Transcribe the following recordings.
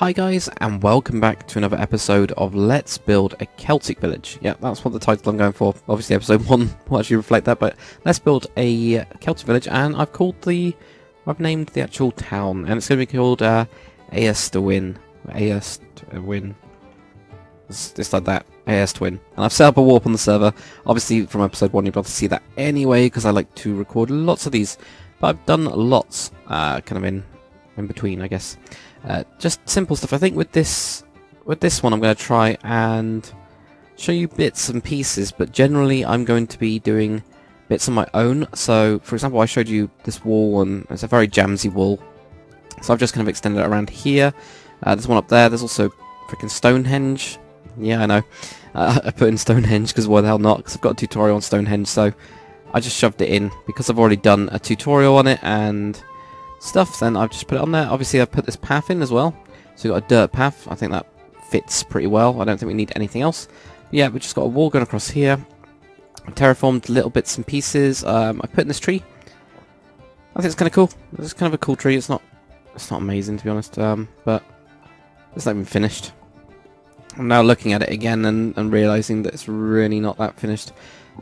Hi guys, and welcome back to another episode of Let's Build a Celtic Village. Yeah, that's what the title I'm going for. Obviously episode 1 will actually reflect that, but let's build a Celtic Village, and I've named the actual town, and it's going to be called Aerstwyn. Aerstwyn. It's like that. Aerstwyn. And I've set up a warp on the server. Obviously from episode 1 you'll be able to see that anyway, because I like to record lots of these. But I've done lots, kind of in between, I guess. Just simple stuff. I think with this one I'm going to try and show you bits and pieces, but generally I'm going to be doing bits on my own. So for example, I showed you this wall, and it's a very jamsy wall, so I've just kind of extended it around here. There's one up there. There's also freaking Stonehenge. Yeah, I know. I put in Stonehenge because why the hell not, because I've got a tutorial on Stonehenge, so I just shoved it in because I've already done a tutorial on it and stuff. Then I've just put it on there. Obviously I've put this path in as well, so we've got a dirt path. I think that fits pretty well. I don't think we need anything else. But yeah, we've just got a wall going across here. I've terraformed little bits and pieces. I put in this tree. I think it's kind of cool. It's kind of a cool tree. It's not amazing, to be honest, but it's not even finished. I'm now looking at it again and realising that it's really not that finished.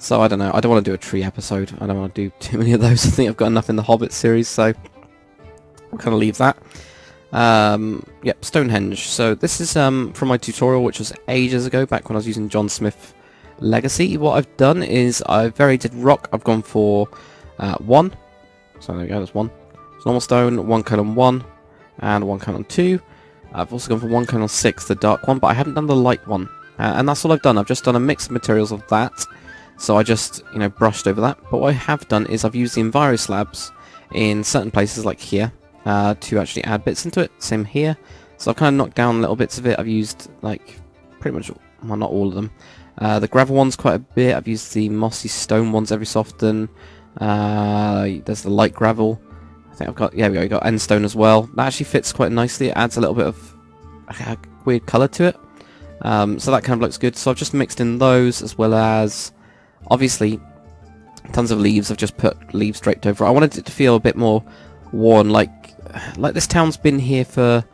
So I don't know. I don't want to do a tree episode. I don't want to do too many of those. I think I've got enough in the Hobbit series, so I'll kind of leave that. Yep, Stonehenge. So this is from my tutorial, which was ages ago, back when I was using John Smith Legacy. What I've done is I've varied rock. I've gone for 1. So there we go, that's 1. It's normal stone, 1 colon 1, and 1 colon 2. I've also gone for 1 colon 6, the dark one, but I haven't done the light one. And that's all I've done. I've just done a mix of materials of that. So I just, brushed over that. But what I have done is I've used the Enviro slabs in certain places, like here, to actually add bits into it. Same here. So I've kind of knocked down little bits of it. I've used, like, pretty much, well, not all of them. The gravel ones quite a bit. I've used the mossy stone ones every so often. There's the light gravel. I think I've got, yeah, we got end stone as well. That actually fits quite nicely. It adds a little bit of a weird colour to it. So that kind of looks good. So I've just mixed in those, as well as, obviously, tons of leaves. I've just put leaves draped over it. I wanted it to feel a bit more worn, like this town's been here for,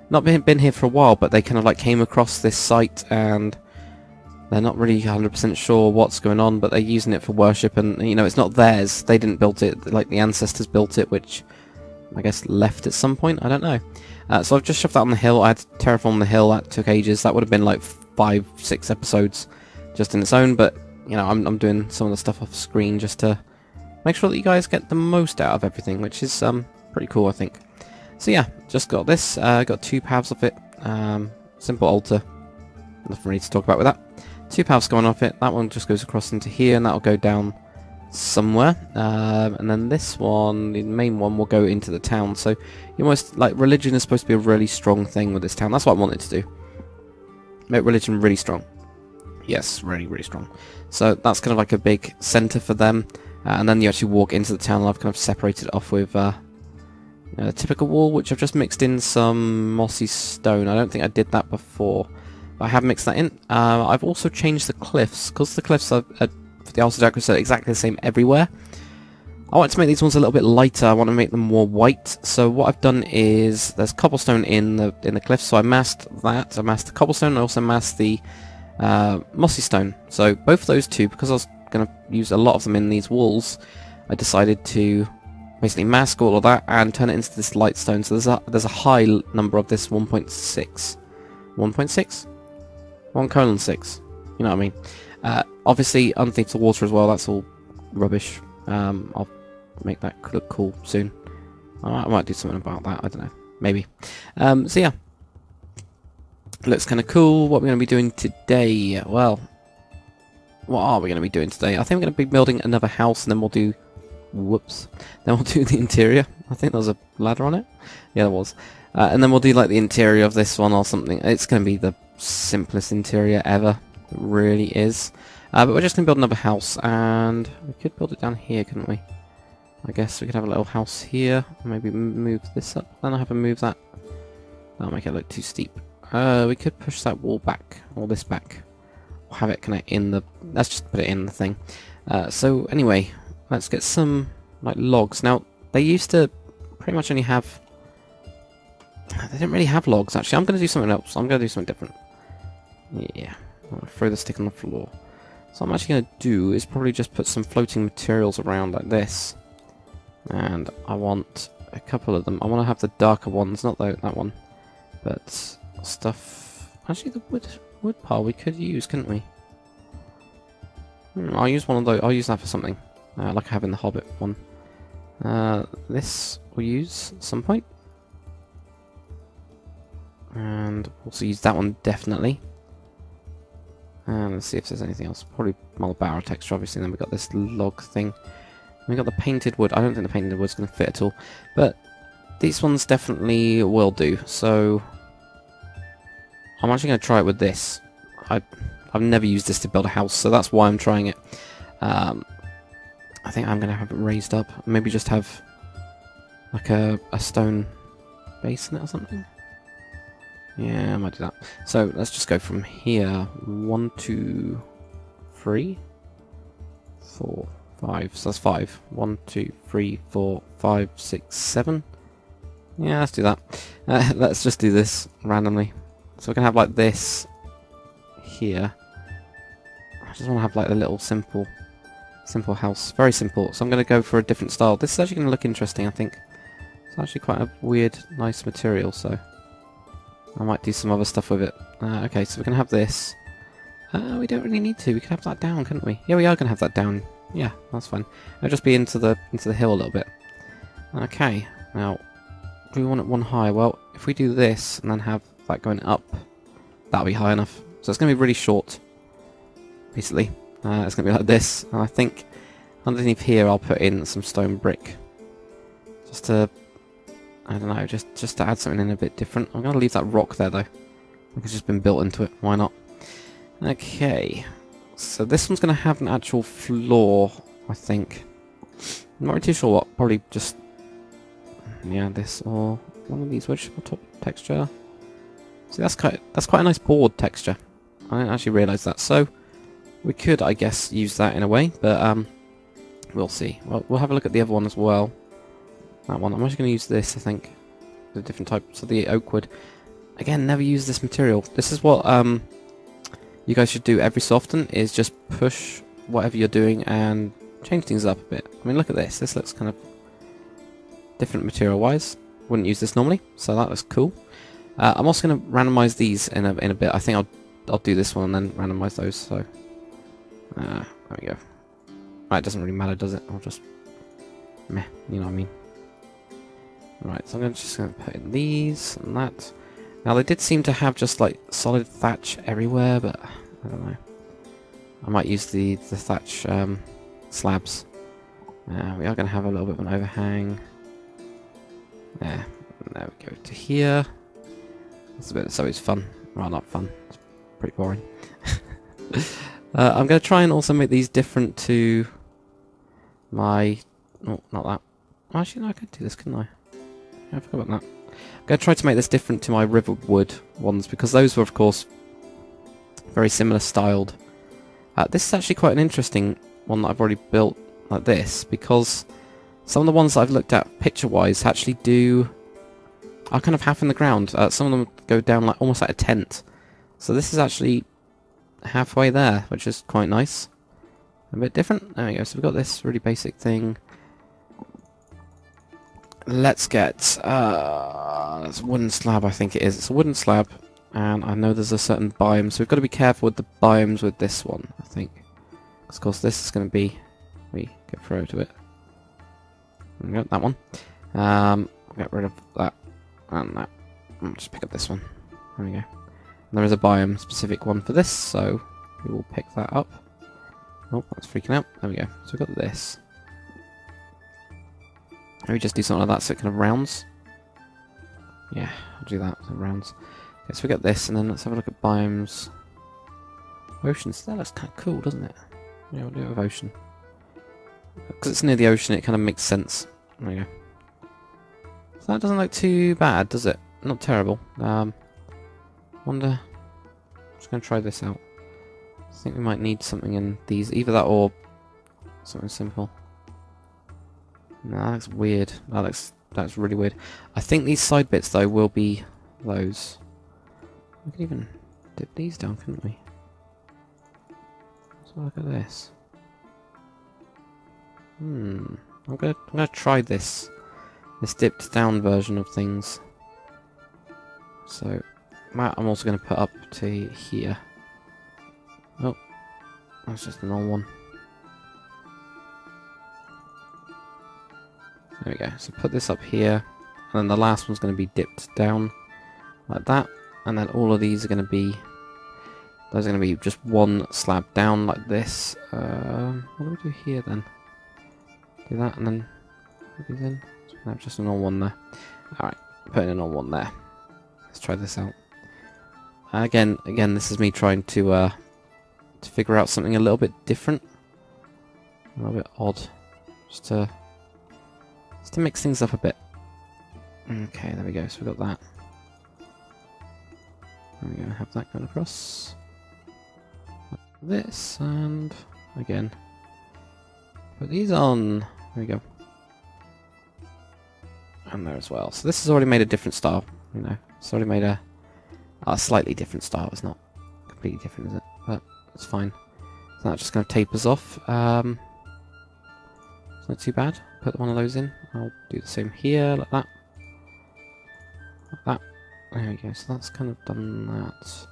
not been here for a while, but they kind of like came across this site and they're not really 100% sure what's going on, but they're using it for worship, and it's not theirs. They didn't build it, like the ancestors built it, which I guess left at some point. I don't know. So I've just shoved that on the hill. I had to terraform the hill. That took ages. That would have been like 5-6 episodes just in its own, but I'm doing some of the stuff off screen just to make sure that you guys get the most out of everything, which is pretty cool, I think. So yeah, just got this. Got 2 paths of it. Simple altar. Nothing really to talk about with that. 2 paths going off it. That one just goes across into here, and that'll go down somewhere. And then this one, the main one, will go into the town. So you almost, like, religion is supposed to be a really strong thing with this town. That's what I wanted to do. Make religion really strong. Yes, really, really strong. So that's kind of like a big centre for them. And then you actually walk into the town, and I've kind of separated it off with a typical wall, which I've just mixed in some mossy stone. I don't think I did that before. I have mixed that in. I've also changed the cliffs, because the cliffs are for the DakrCraft are exactly the same everywhere. I want to make these ones a little bit lighter. I want to make them more white. So what I've done is there's cobblestone in the cliffs, so I masked that. I masked the cobblestone, and I also masked the mossy stone. So both of those two, because I was going to use a lot of them in these walls, I decided to basically mask all of that and turn it into this light stone. So there's a high number of this 1.6. 1.6? 1 colon 6. You know what I mean? Obviously, underneath the water as well, that's all rubbish. I'll make that look cool soon. I might do something about that, I don't know. Maybe. So yeah. Looks kind of cool. What we're going to be doing today? Well, what are we going to be doing today? I think we're going to be building another house, and then we'll do... Whoops. Then we'll do the interior. I think there was a ladder on it. Yeah, there was. And then we'll do like the interior of this one or something. It's going to be the simplest interior ever. It really is. But we're just going to build another house, and we could build it down here, couldn't we? I guess we could have a little house here. Maybe move this up. Then I have to move that. That'll make it look too steep. We could push that wall back, or this back. Or have it connect in the... Let's just put it in the thing. So anyway, let's get some like logs. Now, they used to pretty much only have They didn't really have logs, actually. I'm going to do something else. I'm going to do something different. Yeah. I'm going to throw the stick on the floor. So what I'm actually going to do is probably just put some floating materials around like this. And I want a couple of them. I want to have the darker ones, not that one. But stuff... Actually, the wood pile we could use, couldn't we? I'll use one of those. I'll use that for something. Like I have in the Hobbit one. This we'll use at some point. And we'll also use that one, definitely. And let's see if there's anything else. Probably more barrel texture, obviously. And then we've got this log thing. We've got the painted wood. I don't think the painted wood's going to fit at all. But these ones definitely will do. So I'm actually going to try it with this. I've never used this to build a house, so that's why I'm trying it. I think I'm going to have it raised up. Maybe just have like a stone base in it or something. Yeah, I might do that. So let's just go from here. 1, 2, 3, 4, 5. So that's 5. 1, 2, 3, 4, 5, 6, 7. Yeah, let's do that. Let's just do this randomly. So we're going to have like this here. I just want to have like a little simple house. Very simple. So I'm going to go for a different style. This is actually going to look interesting, I think. It's actually quite a weird, nice material, so I might do some other stuff with it. Okay, so we're going to have this. We don't really need to. We could have that down, couldn't we? Yeah, we are going to have that down. Yeah, that's fine. It'll just be into the hill a little bit. Okay, now, do we want it one high? Well, if we do this and then have that going up, that'll be high enough. So it's going to be really short, basically. It's going to be like this. And I think underneath here I'll put in some stone brick. Just to... I don't know, just to add something in a bit different. I'm going to leave that rock there, though. Like it's just been built into it. Why not? Okay. So this one's going to have an actual floor, I think. I'm not really too sure what. Probably just... yeah, this or one of these. Which top texture? See, that's quite a nice board texture. I didn't actually realise that. So we could, I guess, use that in a way, but we'll see. Well, we'll have a look at the other one as well. That one. I'm actually going to use this, I think. The different type. So the oak wood. Again, never use this material. This is what you guys should do every so often, is just push whatever you're doing and change things up a bit. I mean, look at this. This looks kind of different material-wise. Wouldn't use this normally, so that looks cool. I'm also going to randomize these in a bit. I think I'll do this one and then randomize those. So there we go. Right, it doesn't really matter, does it? I'll just meh. You know what I mean. Right, so I'm just going to put in these and that. Now they did seem to have just like solid thatch everywhere, but I don't know. I might use the thatch slabs. We are going to have a little bit of an overhang. There we go to here. It's always fun. Well, not fun. It's pretty boring. I'm going to try and also make these different to my... oh, not that. Actually, no, I could do this, couldn't I? Yeah, I forgot about that. I'm going to try to make this different to my riverwood ones, because those were, of course, very similar styled. This is actually quite an interesting one that I've already built like this, because some of the ones that I've looked at picture-wise actually are kind of half in the ground. Some of them go down like almost like a tent. So this is actually halfway there, which is quite nice. A bit different. There we go. So we've got this really basic thing. Let's get it's a wooden slab, I think it is. It's a wooden slab, and I know there's a certain biome, so we've got to be careful with the biomes with this one, I think. Because of course this is going to be... we get throw to it. There we go, that one. Get rid of that and that. I'll just pick up this one. There we go. And there is a biome specific one for this, so we will pick that up. Oh, that's freaking out. There we go. So we've got this. Maybe just do something like that so it kind of rounds. Yeah, I'll do that. So it rounds. Okay, so we got this, and then let's have a look at biomes. Oceans. That looks kind of cool, doesn't it? Yeah, we'll do it with ocean. Because it's near the ocean, it kind of makes sense. There we go. So that doesn't look too bad, does it? Not terrible. Wonder... I'm just going to try this out. I think we might need something in these. Either that or something simple. No, that looks weird. That looks That's really weird. I think these side bits, though, will be those. We could even dip these down, couldn't we? So look at this. I'm gonna try this dipped down version of things. So that I'm also gonna put up to here. Oh, that's just an old one. There we go. So put this up here, and then the last one's going to be dipped down like that, and then all of these are going to be. Those are going to be just one slab down like this. What do we do here then? Do that and then put these in. So we have just an on one there. Alright, putting an on one there. Let's try this out. Again, this is me trying to figure out something a little bit different. A little bit odd. Just to mix things up a bit. Okay, there we go. So we got that. There we go. Have that going across. This, and again put these on. There we go. And there as well. So this has already made a different style, you know. It's already made a slightly different style. It's not completely different, is it? But it's fine. So that just kind of tapers off. It's not too bad. Put one of those in. I'll do the same here, like that. Like that. There we go. So that's kind of done that.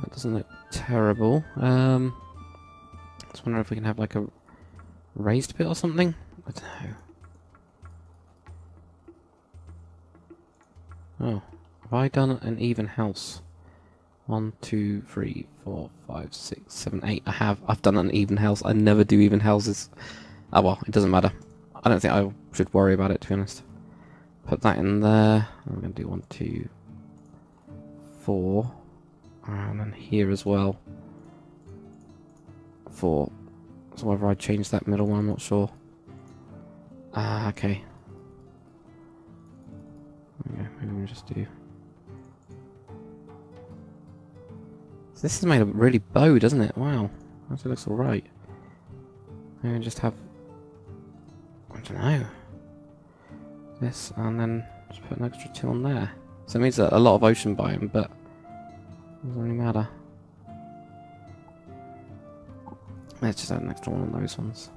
That doesn't look terrible. Just wonder if we can have like a raised bit or something. I don't know. Oh, have I done an even house? 1, 2, 3, 4, 5, 6, 7, 8. I have. I've done an even house. I never do even houses. Oh well, it doesn't matter. I don't think I should worry about it, to be honest. Put that in there. I'm going to do 1, 2, 4. And then here as well. 4. So whether I change that middle one, I'm not sure. Okay. Okay, maybe we'll just do... So this is made a really bow, doesn't it? Wow. Actually looks alright. Maybe just have... I don't know. This, and then just put an extra 2 on there. So it means a lot of ocean biome, but... It doesn't really matter. Let's just add an extra one on those ones.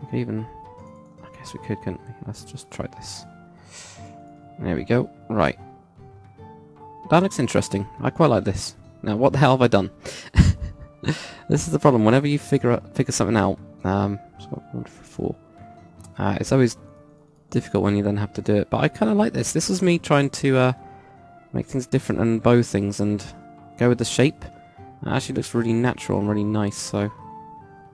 We could even... I guess we could, couldn't we? Let's just try this. There we go. Right. That looks interesting. I quite like this. Now, what the hell have I done? This is the problem. Whenever you figure something out, so 1, 4. It's always difficult when you then have to do it. But I kind of like this. This is me trying to make things different and bow things and go with the shape. It actually looks really natural and really nice. So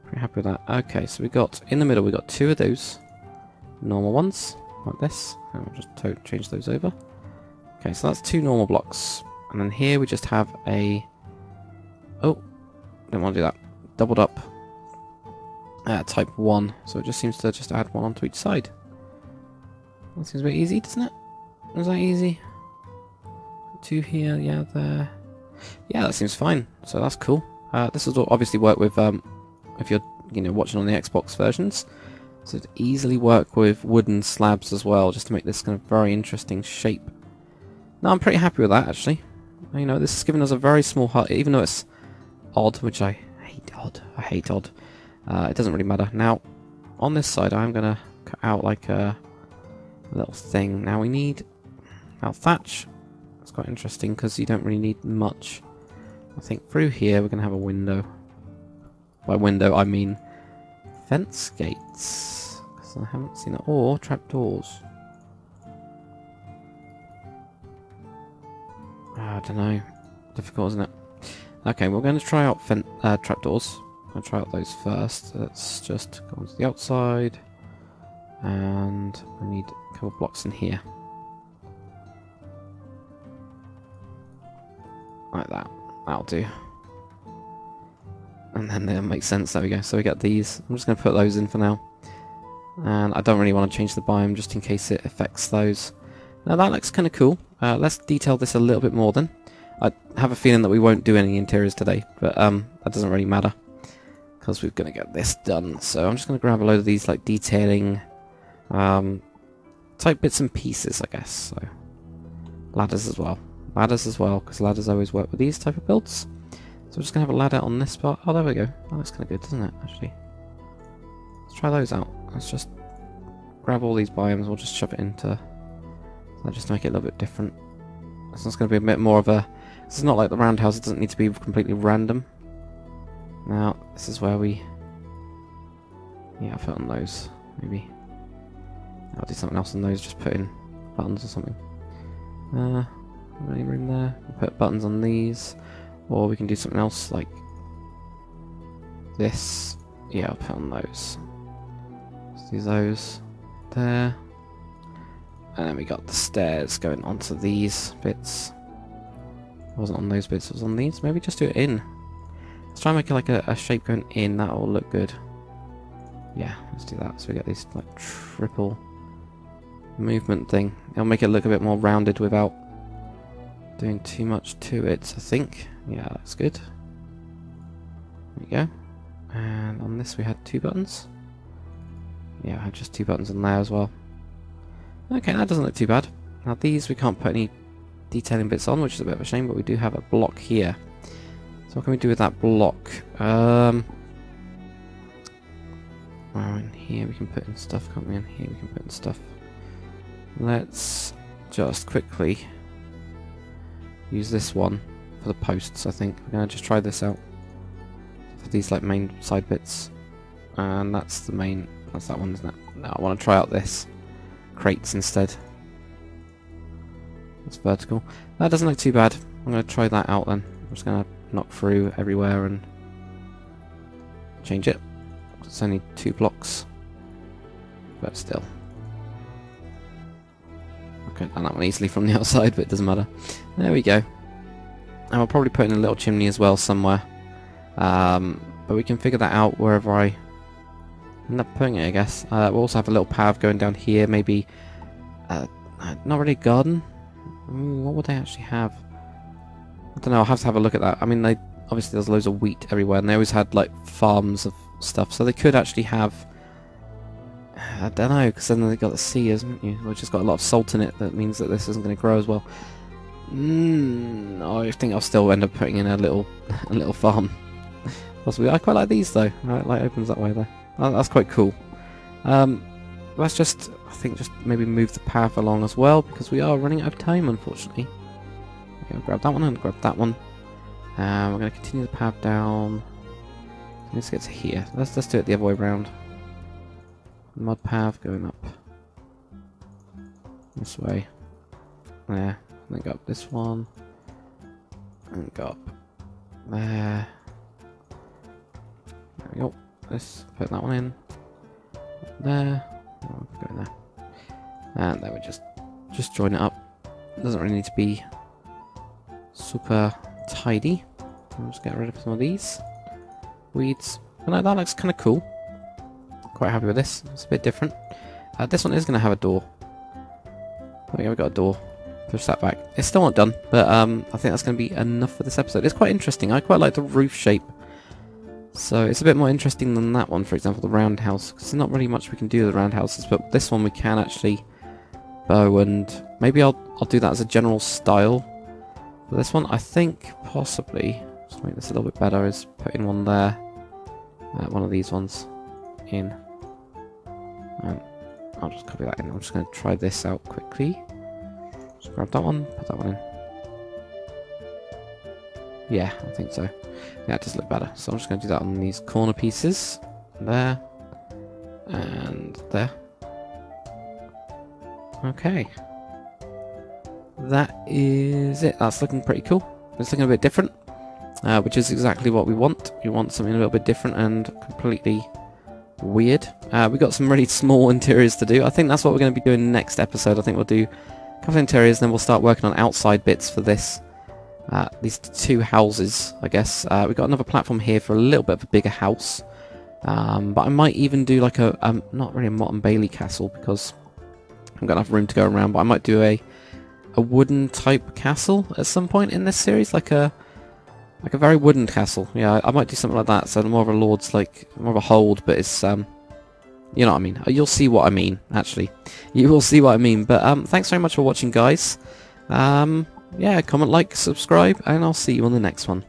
pretty happy with that. Okay, so we got in the middle. We got 2 of those normal ones like this, and we'll just change those over. Okay, so that's 2 normal blocks, and then here we just have a... Oh, don't want to do that. Doubled up type 1, so it just seems to just add 1 onto each side. That seems a bit easy, doesn't it? Was that easy? 2 here, yeah, there. Yeah, that seems fine. So that's cool. This will obviously work with if you're watching on the Xbox versions. So it'd easily work with wooden slabs as well, just to make this kind of very interesting shape. No, I'm pretty happy with that, actually. This has given us a very small hut, even though it's odd, which I hate odd. I hate odd. It doesn't really matter. Now, on this side, I'm going to cut out like a little thing. Now we need our thatch. It's quite interesting because you don't really need much. I think through here we're going to have a window. By window, I mean fence gates. Because I haven't seen it. Or trapdoors. I don't know. Difficult, isn't it? Okay, we're going to try out trapdoors. I'll try out those first. Let's just go onto the outside. And we need a couple of blocks in here. Like that. That'll do. And then that makes sense. There we go. So we got these. I'm just going to put those in for now. And I don't really want to change the biome just in case it affects those. Now that looks kind of cool. Let's detail this a little bit more then. I have a feeling that we won't do any interiors today, but that doesn't really matter. because we're going to get this done. So I'm just going to grab a load of these like detailing type bits and pieces, I guess. So ladders as well. Ladders as well, because ladders always work with these type of builds. So we're just going to have a ladder on this part. Oh, there we go. That looks kind of good, doesn't it, actually? Let's try those out. Let's just grab all these biomes. We'll just shove it into... So just to make it a little bit different. This one's going to be a bit more of a... This is not like the roundhouse. It doesn't need to be completely random. Now, this is where we... Yeah, I'll put on those, maybe. I'll do something else on those. Just put in buttons or something. Any room there? We'll put buttons on these. Or we can do something else like this. Yeah, I'll put on those. Let's do those there. And then we got the stairs going onto these bits. It wasn't on those bits, it was on these. Maybe just do it in. Let's try and make it like a shape going in. That'll look good. Yeah, let's do that. So we get this like triple movement thing. It'll make it look a bit more rounded without doing too much to it, I think. Yeah, that's good. There we go. And on this we had 2 buttons. Yeah, I had just 2 buttons on there as well. Okay, that doesn't look too bad. Now these we can't put any detailing bits on, which is a bit of a shame, but we do have a block here. So what can we do with that block? Well, in here we can put in stuff, can't we? In here we can put in stuff. Let's just quickly use this one for the posts, I think. We're going to just try this out. For these like main side bits. And that's the main... That's that one, isn't it? No, I want to try out this. Crates instead. It's vertical. That doesn't look too bad. I'm going to try that out then. I'm just going to knock through everywhere and change it. It's only 2 blocks. But still. I could have done that one easily from the outside, but it doesn't matter. There we go. And we'll probably put in a little chimney as well somewhere. But we can figure that out wherever I end up putting it, I guess. We'll also have a little path going down here, maybe... not really a garden? What would they actually have? I don't know, I'll have to have a look at that. I mean, they obviously there's loads of wheat everywhere, and they always had, like, farms of stuff, so they could actually have... I don't know, because then they've got the sea, isn't you? Which has got a lot of salt in it, that means that this isn't going to grow as well. I think I'll still end up putting in a little farm. Possibly. I quite like these, though. Right, light opens that way, though. That's quite cool. Let's just, I think, just maybe move the path along as well, because we are running out of time, unfortunately. Okay, I'll grab that one and grab that one. We're going to continue the path down. Let's get to here. Let's do it the other way around. Mud path going up this way. There. Then go up this one. And go up there. There we go. Let's put that one in. There. Oh, go in there. And then we just join it up. Doesn't really need to be super tidy. I'll just get rid of some of these weeds. But no, that looks kind of cool. Quite happy with this. It's a bit different. This one is going to have a door. There we go, we've got a door. Push that back. It's still not done, but I think that's going to be enough for this episode. It's quite interesting. I quite like the roof shape. So it's a bit more interesting than that one, for example, the roundhouse. Because there's not really much we can do with the roundhouses, but this one we can actually bow, and maybe I'll do that as a general style. For this one, I think possibly, just to make this a little bit better, is putting one there. One of these ones in. And I'll just copy that in. I'm just going to try this out quickly. Just grab that one, put that one in. Yeah, I think so. Yeah, it does look better. So I'm just going to do that on these corner pieces. There. And there. Okay. That is it. That's looking pretty cool. It's looking a bit different. Which is exactly what we want. We want something a little bit different and completely weird. We've got some really small interiors to do. I think that's what we're going to be doing next episode. I think we'll do a couple of interiors, and then we'll start working on outside bits for this. These 2 houses, I guess. We've got another platform here for a little bit of a bigger house. But I might even do like a, not really a Mott and Bailey castle, because I haven't got enough room to go around, but I might do a wooden type castle at some point in this series, like a Like a very wooden castle. Yeah, I might do something like that. So more of a lord's, like, more of a hold, but it's, you know what I mean. You'll see what I mean, actually. You will see what I mean. But, thanks very much for watching, guys. Yeah, comment, like, subscribe, and I'll see you on the next one.